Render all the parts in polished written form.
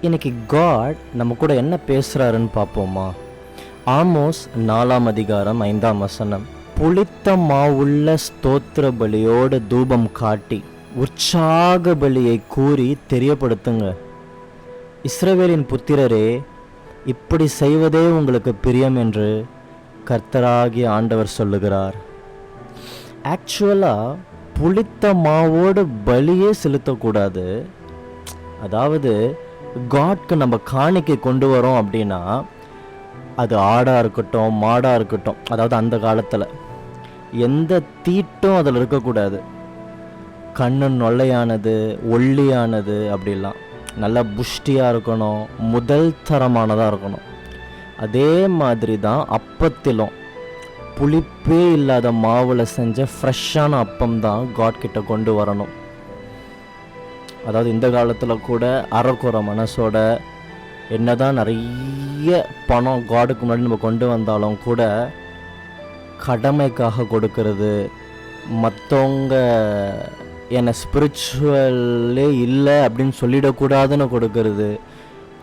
இன்னைக்கு காட் நம்ம கூட என்ன பேசுகிறாருன்னு பார்ப்போமா? ஆமோஸ் 4ஆம் அதிகாரம் 5ஆம் வசனம். புளித்த மாவுள்ள ஸ்தோத்திர பலியோடு தூபம் காட்டி உற்சாக பலியை கூறி தெரியப்படுத்துங்க. இஸ்ரவேலின் புத்திரரே, இப்படி செய்வதே உங்களுக்கு பிரியம் என்று கர்த்தராகிய ஆண்டவர் சொல்லுகிறார். ஆக்சுவலாக புளித்த மாவோடு பலியே செலுத்தக்கூடாது. அதாவது காட்க்கு நம்ம காணிக்கை கொண்டு வரோம் அப்படின்னா அது ஆடாக இருக்கட்டும் மாடாக இருக்கட்டும், அதாவது அந்த காலத்தில் எந்த தீட்டும் அதில் இருக்கக்கூடாது. கண்ணு நொல்லையானது ஒல்லியானது அப்படிலாம் நல்லா புஷ்டியாக இருக்கணும், முதல் தரமானதாக இருக்கணும். அதே மாதிரி தான் அப்பத்திலும் புளிப்பே இல்லாத மாவில் செஞ்ச ஃப்ரெஷ்ஷான அப்பம் தான் காட்கிட்ட கொண்டு வரணும். அதாவது இந்த காலத்தில் கூட அறக்குற மனசோட என்னதான் நிறைய பணம் காடுக்கு முன்னாடி நம்ம கொண்டு வந்தாலும் கூட கடமைக்காக கொடுக்கறது, மற்றவங்க என்னை ஸ்பிரிச்சுவலே இல்லை அப்படின்னு சொல்லிடக்கூடாதுன்னு கொடுக்கறது,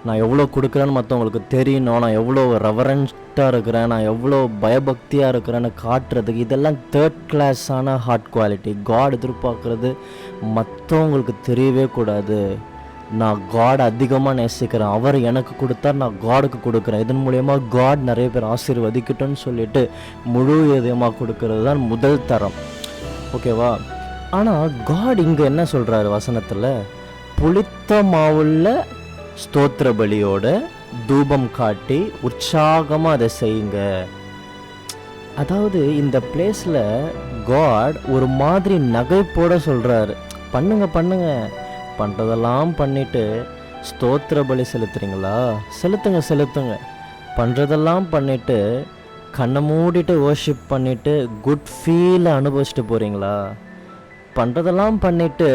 நான் எவ்வளோ கொடுக்குறேன்னு மற்றவங்களுக்கு தெரியணும், நான் எவ்வளோ ரெவரண்ட்டாக இருக்கிறேன், நான் எவ்வளோ பயபக்தியாக இருக்கிறேன்னு காட்டுறதுக்கு, இதெல்லாம் தேர்ட் கிளாஸான ஹார்ட் குவாலிட்டி. காட் எதிர்பார்க்குறது மற்றவங்களுக்கு தெரியவே கூடாது. நான் காட் அதிகமாக நேசிக்கிறேன், அவர் எனக்கு கொடுத்தார், நான் காடுக்கு கொடுக்குறேன், இதன் மூலயமா காட் நிறைய பேர் ஆசீர்வதிக்கட்டும்னு சொல்லிட்டு முழு இதயமாக கொடுக்கறது தான் முதல் தரம். ஓகேவா? ஆனால் காட் இங்கே என்ன சொல்கிறாரு வசனத்தில்? புளித்த மாவுள்ள ஸ்தோத்திர பலியோட தூபம் காட்டி உற்சாகமாக அதை செய்யுங்க. அதாவது இந்த பிளேஸில் காட் ஒரு மாதிரி நகைப்போட சொல்கிறாரு, பண்ணுங்க பண்ணுங்க, பண்ணுறதெல்லாம் பண்ணிவிட்டு ஸ்தோத்திர பலி செலுத்துறீங்களா? செலுத்துங்க செலுத்துங்க. பண்ணுறதெல்லாம் பண்ணிவிட்டு கண்ணை மூடிட்டு வர்ஷிப் பண்ணிவிட்டு குட் ஃபீலை அனுபவிச்சுட்டு போகிறீங்களா? பண்ணுறதெல்லாம் பண்ணிவிட்டு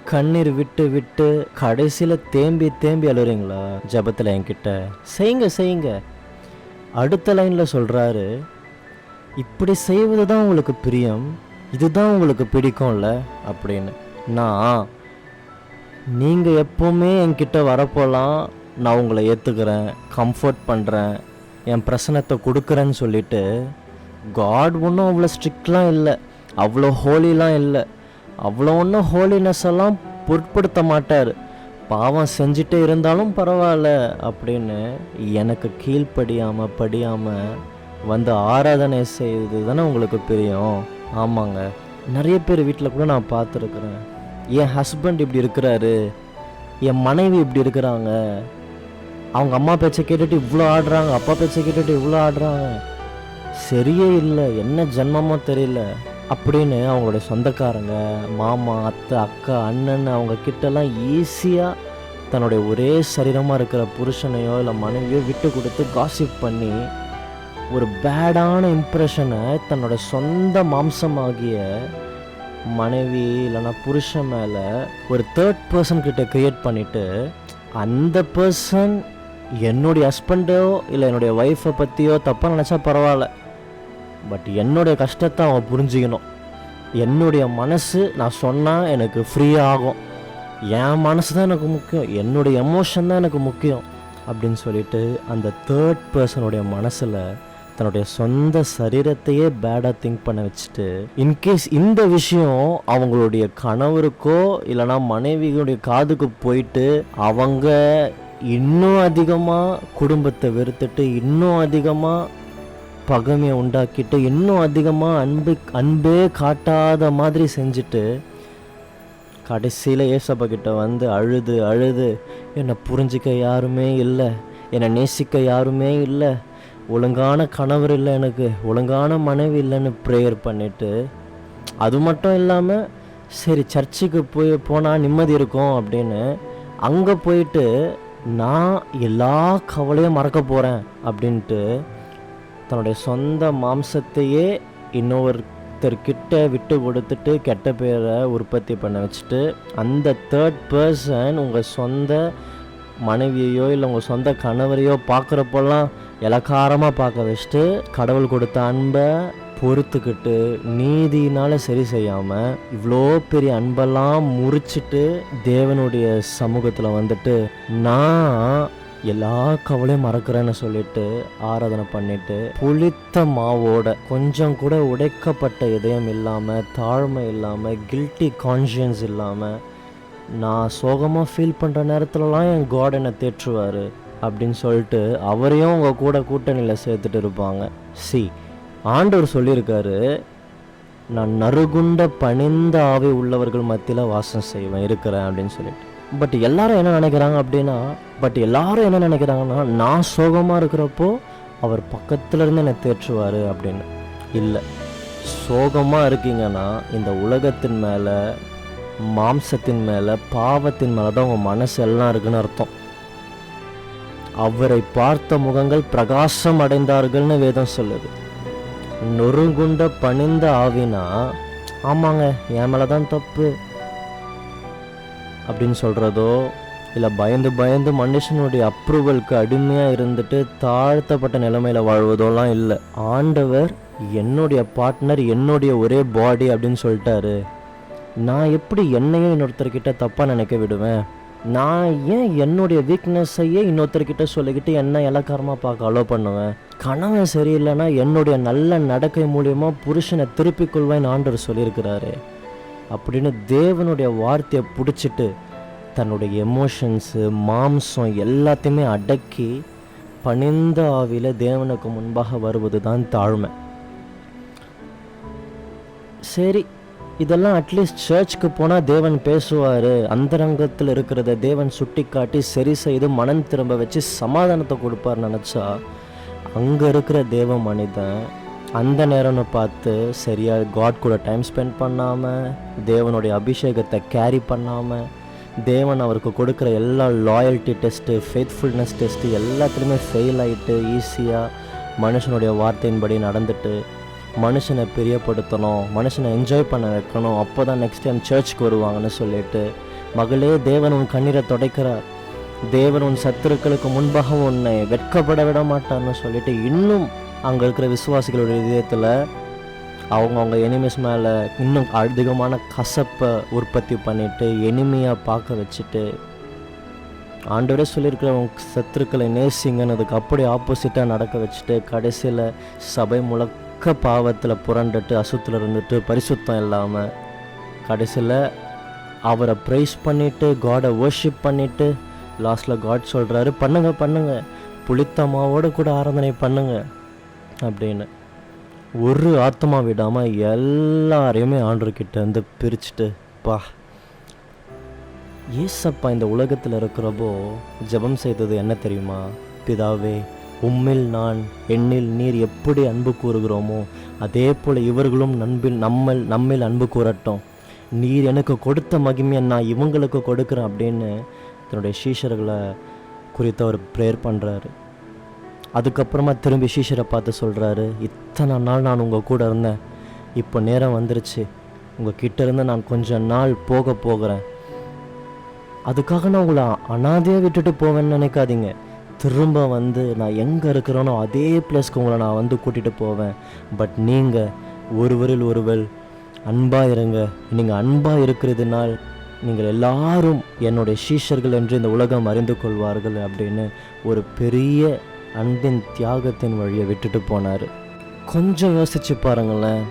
கண்ணீர் விட்டு விட்டு கடைசியில் தேம்பி தேம்பி அழுறீங்களா ஜபத்தில்? என்கிட்ட செய்யுங்க செய்யுங்க. அடுத்த லைனில் சொல்கிறாரு, இப்படி செய்வது தான் உங்களுக்கு பிரியம், இதுதான் உங்களுக்கு பிடிக்கும்ல அப்படின்னு. நான் நீங்கள் எப்போவுமே என்கிட்ட வரப்போலாம் நான் உங்களை ஏற்றுக்கிறேன், கம்ஃபர்ட் பண்ணுறேன், என் பிரசனத்தை கொடுக்குறேன்னு சொல்லிட்டு காட் ஒன்றும் அவ்வளோ ஸ்ட்ரிக்ட்லாம் இல்லை, அவ்வளோ ஹோலிலாம் இல்லை, அவ்வளோ ஒன்றும் ஹோலினஸ் எல்லாம் பொருட்படுத்த மாட்டார். பாவம் செஞ்சுட்டே இருந்தாலும் பரவாயில்ல அப்படின்னு எனக்கு படியாமல் வந்து ஆராதனை செய்வது தானே உங்களுக்கு பிரியம். ஆமாங்க, நிறைய பேர் வீட்டில் கூட நான் பார்த்துருக்குறேன். என் ஹஸ்பண்ட் இப்படி இருக்கிறாரு, என் மனைவி இப்படி இருக்கிறாங்க, அவங்க அம்மா பேச்சை கேட்டுட்டு இவ்வளோ ஆடுறாங்க, அப்பா பேச்சை கேட்டுட்டு இவ்வளோ ஆடுறாங்க, சரியே இல்லை, என்ன ஜென்மமோ தெரியல அப்படின்னு அவங்களுடைய சொந்தக்காரங்க, மாமா, அத்தை, அக்கா, அண்ணன் அவங்க கிட்டலாம் ஈஸியாக தன்னுடைய ஒரே சரீரமாக இருக்கிற புருஷனையோ இல்லை மனைவியோ விட்டு கொடுத்து காசிப் பண்ணி ஒரு பேடான இம்ப்ரெஷனை தன்னோட சொந்த மாம்சமாகிய மனைவி இல்லைன்னா புருஷன் மேலே ஒரு தேர்ட் பர்சன் கிட்ட க்ரியேட் பண்ணிவிட்டு, அந்த பர்சன் என்னுடைய ஹஸ்பண்டோ இல்லை என்னுடைய ஒய்ஃபை பற்றியோ தப்பாக நினச்சா பரவாயில்ல, பட் என்னுடைய கஷ்டத்தை அவன் புரிஞ்சிக்கணும், என்னுடைய மனசு நான் சொன்னால் எனக்கு ஃப்ரீ ஆகும், என் மனசு தான் எனக்கு முக்கியம், என்னுடைய எமோஷன் தான் எனக்கு முக்கியம் அப்படின்னு சொல்லிட்டு அந்த தேர்ட் பர்சனுடைய மனசில் தன்னுடைய சொந்த சரீரத்தையே பேடாக திங்க் பண்ண வச்சுட்டு, இன்கேஸ் இந்த விஷயம் அவங்களுடைய கணவருக்கோ இல்லைனா மனைவிகளுடைய காதுக்கு போயிட்டு அவங்க இன்னும் அதிகமாக குடும்பத்தை வெறுத்துட்டு இன்னும் அதிகமாக பகைமையை உண்டாக்கிட்டு இன்னும் அதிகமாக அன்பே காட்டாத மாதிரி செஞ்சுட்டு கடைசியில் ஏசப்பா கிட்ட வந்து அழுது அழுது என்னை புரிஞ்சிக்க யாருமே இல்லை, என்னை நேசிக்க யாருமே இல்லை, ஒழுங்கான கணவர் இல்லை, எனக்கு ஒழுங்கான மனைவி இல்லைன்னு ப்ரேயர் பண்ணிவிட்டு, அது மட்டும் இல்லாமல் சரி சர்ச்சுக்கு போனால் நிம்மதி இருக்கும் அப்படின்னு அங்கே போயிட்டு நான் எல்லா கவலையும் மறக்க போகிறேன் அப்படின்ட்டு தன்னுடைய சொந்த மாம்சத்தையே இன்னொருத்தர்கிட்ட விட்டு கொடுத்துட்டு கெட்ட பேரை உற்பத்தி பண்ண வச்சுட்டு, அந்த தேர்ட் பர்சன் உங்கள் சொந்த மனைவியையோ இல்லை உங்கள் சொந்த கணவரையோ பார்க்குறப்பெல்லாம் இலக்காரமாக பார்க்க வச்சுட்டு கடவுள் கொடுத்த அன்பை பொறுத்துக்கிட்டு நீதியினால் சரி செய்யாமல் இவ்வளோ பெரிய அன்பெல்லாம் முறிச்சிட்டு தேவனுடைய சமூகத்தில் வந்துட்டு நான் எல்லா கவலையும் மறக்கிறேன்னு சொல்லிட்டு ஆராதனை பண்ணிட்டு புளித்த மாவோட கொஞ்சம் கூட உடைக்கப்பட்ட இதயம் இல்லாமல், தாழ்மை இல்லாமல், கில்ட்டி கான்ஷியன்ஸ் இல்லாமல், நான் சோகமாக ஃபீல் பண்ணுற நேரத்துலலாம் என் காட் என்னை தேற்றுவார் அப்படின்னு சொல்லிட்டு அவரையும் உங்கள் கூட கூட்டணியில் சேர்த்துட்டு இருப்பாங்க. ஆண்டவர் சொல்லியிருக்காரு, நான் நறுகுண்ட பணிந்த ஆவி உள்ளவர்கள் மத்தியில் வாசம் செய்வேன் இருக்கிறேன் அப்படின்னு சொல்லிட்டு. பட் எல்லாரும் என்ன நினைக்கிறாங்கன்னா நான் சோகமாக இருக்கிறப்போ அவர் பக்கத்தில் இருந்து என்னை தேற்றுவார் அப்படின்னு. இல்லை, சோகமாக இருக்கீங்கன்னா இந்த உலகத்தின் மேலே, மாம்சத்தின் மேலே, பாவத்தின் மேலே தான் உங்கள் மனசு எல்லாம் இருக்குன்னு அர்த்தம். அவரை பார்த்த முகங்கள் பிரகாசம் அடைந்தார்கள்னு வேதம் சொல்லுது. நொறுங்குண்ட பணிந்த ஆவினா, ஆமாங்க என் மேலே தான் தப்பு அப்படின்னு சொல்கிறதோ, இல்லை பயந்து பயந்து மனுஷனுடைய அப்ரூவலுக்கு அடிமையாக இருந்துட்டு தாழ்த்தப்பட்ட நிலைமையில் வாழ்வதோலாம் இல்லை. ஆண்டவர் என்னுடைய பார்ட்னர், என்னுடைய ஒரே பாடி அப்படின்னு சொல்லிட்டாரு. நான் எப்படி என்னையும் இன்னொருத்தர்கிட்ட தப்பாக நினைக்க விடுவேன்? நான் ஏன் என்னுடைய வீக்னஸையே இன்னொருத்தர்கிட்ட சொல்லிக்கிட்டு என்ன இலக்காரமாக பார்க்க அலோவ் பண்ணுவேன்? கணவன் சரியில்லைன்னா என்னுடைய நல்ல நடக்கை மூலியமாக புருஷனை திருப்பிக் கொள்வேன்னு ஆண்டவர் சொல்லியிருக்கிறாரு அப்படின்னு தேவனுடைய வார்த்தையை பிடிச்சிட்டு தன்னுடைய எமோஷன்ஸு, மாம்சம் எல்லாத்தையுமே அடக்கி பணிந்த ஆவியில் தேவனுக்கு முன்பாக வருவது தான் தாழ்மை. சரி, இதெல்லாம் அட்லீஸ்ட் சர்ச்சுக்கு போனால் தேவன் பேசுவார், அந்தரங்கத்தில் இருக்கிறத தேவன் சுட்டி காட்டி சரி செய்து மனம் திரும்ப வச்சு சமாதானத்தை கொடுப்பார் நினச்சா, அங்கே இருக்கிற தேவ மனிதன் அந்த நேரம்னு பார்த்து சரியாக காட் கூட டைம் ஸ்பெண்ட் பண்ணாமல், தேவனுடைய அபிஷேகத்தை கேரி பண்ணாமல், தேவன் அவருக்கு கொடுக்குற எல்லா லாயல்ட்டி டெஸ்ட்டு, ஃபெய்த்ஃபுல்னஸ் டெஸ்ட்டு எல்லாத்துலேயுமே ஃபெயில் ஆகிட்டு ஈஸியாக மனுஷனுடைய வார்த்தையின்படி நடந்துட்டு மனுஷனை பிரியப்படுத்தணும், மனுஷனை என்ஜாய் பண்ண வைக்கணும், அப்போ தான் நெக்ஸ்ட் டைம் சர்ச்சுக்கு வருவாங்கன்னு சொல்லிட்டு, மகளே தேவன் உன் கண்ணீரை துடைக்கிறார், தேவன் உன் சத்துருக்களுக்கு முன்பாக உன்னை வெட்கப்பட விட மாட்டார்னு சொல்லிட்டு இன்னும் அங்கே இருக்கிற விசுவாசிகளுடைய இதயத்தில் அவங்க எனிமீஸ் மேலே இன்னும் அதிகமான கசப்பை உற்பத்தி பண்ணிவிட்டு எனிமையாக பார்க்க வச்சுட்டு, ஆண்டவரே சொல்லியிருக்கிற உங்க சத்துருக்களை நேசிங்கன்னதுக்கு அப்படி ஆப்போசிட்டாக நடக்க வச்சுட்டு, கடைசியில் சபை முழக்க பாவத்தில் புரண்டுட்டு அசுத்தில் இருந்துட்டு பரிசுத்தம் இல்லாமல் கடைசியில் அவரை ப்ரைஸ் பண்ணிவிட்டு காடை வர்ஷிப் பண்ணிவிட்டு லாஸ்ட்டில் காட் சொல்கிறாரு, பண்ணுங்க புளித்தமாவோடு கூட ஆராதனை பண்ணுங்க அப்படின்னு. ஒரு ஆத்மா விடாமல் எல்லாரையுமே ஆண்டவர்கிட்ட இருந்து பிரிச்சுட்டு ஏசப்பா இந்த உலகத்தில் இருக்கிறப்போ ஜெபம் செய்தது என்ன தெரியுமா? பிதாவே, உம்மில் நான் என்னில் நீர் எப்படி அன்பு கூறுகிறோமோ அதே போல் இவர்களும் நம்மில் அன்பு கூறட்டும், நீர் எனக்கு கொடுத்த மகிமையை நான் இவங்களுக்கு கொடுக்குறேன் அப்படின்னு தன்னுடைய சீஷர்களை குறித்து அவர் ப்ரேயர் பண்ணுறாரு. அதுக்கப்புறமா திரும்பி சீஷரை பார்த்து சொல்கிறாரு, இத்தனை நாள் நான் உங்கள் கூட இருந்தேன், இப்போ நேரம் வந்துருச்சு, உங்கள் கிட்ட இருந்து நான் கொஞ்சம் நாள் போகிறேன், அதுக்காக நான் உங்களை அனாதையாக விட்டுட்டு போவேன்னு நினைக்காதீங்க, திரும்ப வந்து நான் எங்கே இருக்கிறேனோ அதே பிளேஸ்க்கு உங்களை நான் வந்து கூட்டிகிட்டு போவேன். பட் நீங்கள் ஒருவரில் ஒருவர் அன்பாக இருங்க, நீங்கள் அன்பாக இருக்கிறதுனால் நீங்கள் எல்லாரும் என்னுடைய சீஷர்கள் என்று இந்த உலகம் அறிந்து கொள்வார்கள் அப்படின்னு ஒரு பெரிய அன்பின் தியாகத்தின் வழியை விட்டுட்டு போனார். கொஞ்சம் யோசிச்சு பாருங்களேன்,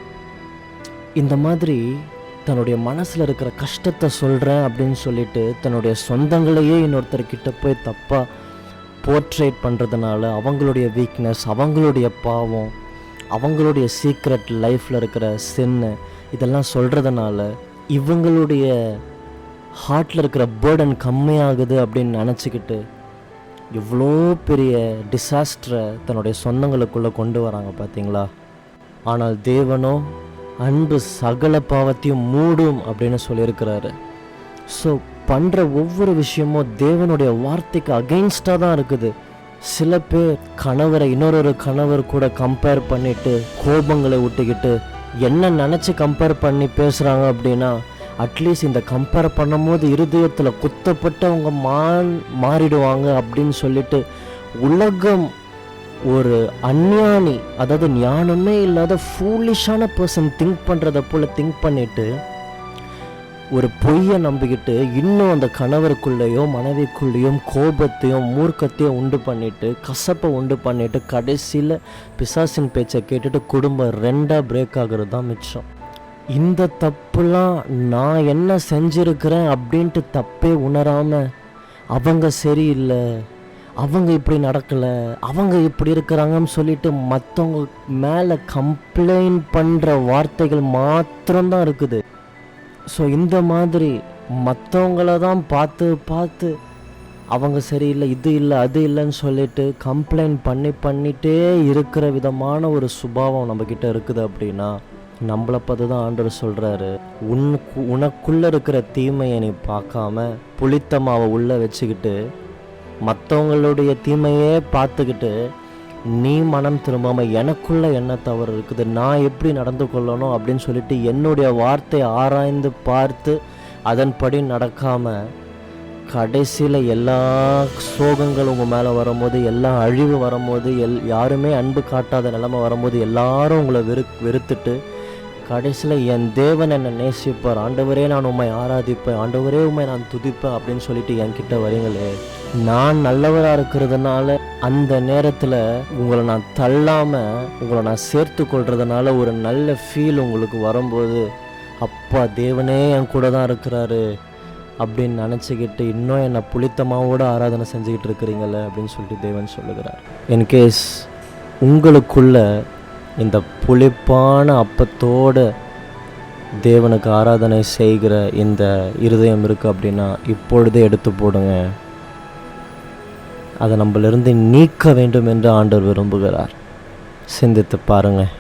இந்த மாதிரி தன்னுடைய மனசில் இருக்கிற கஷ்டத்தை சொல்கிறேன் அப்படின்னு சொல்லிட்டு தன்னுடைய சொந்தங்களையே இன்னொருத்தர்கிட்ட போய் தப்பாக போர்ட்ரேட் பண்ணுறதுனால அவங்களுடைய வீக்னஸ், அவங்களுடைய பாவம், அவங்களுடைய சீக்ரெட் லைஃப்பில் இருக்கிற சின்ன இதெல்லாம் சொல்கிறதுனால இவங்களுடைய ஹார்ட்டில் இருக்கிற பேர்டன் கம்மியாகுது அப்படின்னு நினச்சிக்கிட்டு இவ்வளோ பெரிய டிசாஸ்டரை தன்னுடைய சொந்தங்களுக்குள்ளே கொண்டு வராங்க பார்த்தீங்களா? ஆனால் தேவனோ அன்பு சகல பாவத்தையும் மூடும் அப்படின்னு சொல்லியிருக்கிறாரு. ஸோ பண்ணுற ஒவ்வொரு விஷயமும் தேவனுடைய வார்த்தைக்கு அகெயின்ஸ்டாக தான் இருக்குது. சில பேர் கணவரை இன்னொரு கணவர் கூட கம்பேர் பண்ணிவிட்டு கோபங்களை விட்டுக்கிட்டு என்ன நினச்சி கம்பேர் பண்ணி பேசுகிறாங்க அப்படின்னா, அட்லீஸ்ட் இந்த கம்பேர் பண்ணும்போது இருதயத்தில் குத்தப்பட்டு அவங்க மாறிடுவாங்க அப்படின்னு சொல்லிட்டு உலகம் ஒரு அஞ்ஞானி, அதாவது ஞானமே இல்லாத ஃபூலிஷான பர்சன் திங்க் பண்ணுறத போல் திங்க் பண்ணிட்டு ஒரு பொய்யை நம்பிக்கிட்டு இன்னும் அந்த கணவருக்குள்ளேயோ மனைவிக்குள்ளேயோ கோபத்தையும் மூர்க்கத்தையும் உண்டு பண்ணிட்டு கசப்பை உண்டு பண்ணிட்டு கடைசியில் பிசாசின் பேச்சை கேட்டுட்டு குடும்பம் ரெண்டாக பிரேக் ஆகிறது தான் மிச்சம். இந்த தப்புலாம் நான் என்ன செஞ்சுருக்கிறேன் அப்படின்ட்டு தப்பே உணராமல் அவங்க சரியில்லை, அவங்க இப்படி நடக்கலை, அவங்க இப்படி இருக்கிறாங்கன்னு சொல்லிட்டு மற்றவங்க மேலே கம்ப்ளைண்ட் பண்ணுற வார்த்தைகள் மாத்திரம்தான் இருக்குது. ஸோ இந்த மாதிரி மற்றவங்கள தான் பார்த்து அவங்க சரியில்லை, இது இல்லை, அது இல்லைன்னு சொல்லிட்டு கம்ப்ளைண்ட் பண்ணிகிட்டே இருக்கிற விதமான ஒரு சுபாவம் நம்மக்கிட்ட இருக்குது அப்படின்னா நம்மளை பார்த்து தான் ஆண்டவர் சொல்கிறாரு, உனக்குள்ளே இருக்கிற தீமையை நீ பார்க்காம புளித்த மாவை உள்ளே வச்சுக்கிட்டு மற்றவங்களுடைய தீமையே பார்த்துக்கிட்டு நீ மனம் திரும்பாமல் எனக்குள்ளே என்ன தவறு இருக்குது, நான் எப்படி நடந்து கொள்ளணும் அப்படின்னு சொல்லிட்டு என்னுடைய வார்த்தையை ஆராய்ந்து பார்த்து அதன்படி நடக்காமல் கடைசியில் எல்லா சோகங்கள் உங்கள் மேலே வரும்போது, எல்லா அழிவு வரும்போது, யாருமே அன்பு காட்டாத நிலைமை வரும்போது எல்லாரும் உங்களை வெறுத்துட்டு கடைசியில் என் தேவன் என்னை நேசிப்பார், ஆண்டவரே நான் உண்மை ஆராதிப்பேன், ஆண்டவரே உண்மை நான் துதிப்பேன் அப்படின்னு சொல்லிட்டு என்கிட்ட வரீங்களே, நான் நல்லவராக இருக்கிறதுனால அந்த நேரத்தில் உங்களை நான் தள்ளாமல் உங்களை நான் சேர்த்து கொள்றதுனால ஒரு நல்ல ஃபீல் உங்களுக்கு வரும்போது அப்பா தேவனே என் கூட தான் இருக்கிறாரு அப்படின்னு நினச்சிக்கிட்டு இன்னும் என்னை புளித்தமாவோட ஆராதனை செஞ்சுக்கிட்டு இருக்கிறீங்களே அப்படின்னு சொல்லிட்டு தேவன் சொல்லுகிறார். இன்கேஸ் உங்களுக்குள்ள இந்த புளிப்பான அப்பத்தோடு தேவனுக்கு ஆராதனை செய்கிற இந்த இருதயம் இருக்குது அப்படின்னா இப்பொழுதே எடுத்து போடுங்க. அதை நம்மளிருந்து நீக்க வேண்டும் என்று ஆண்டவர் விரும்புகிறார். சிந்தித்து பாருங்கள்.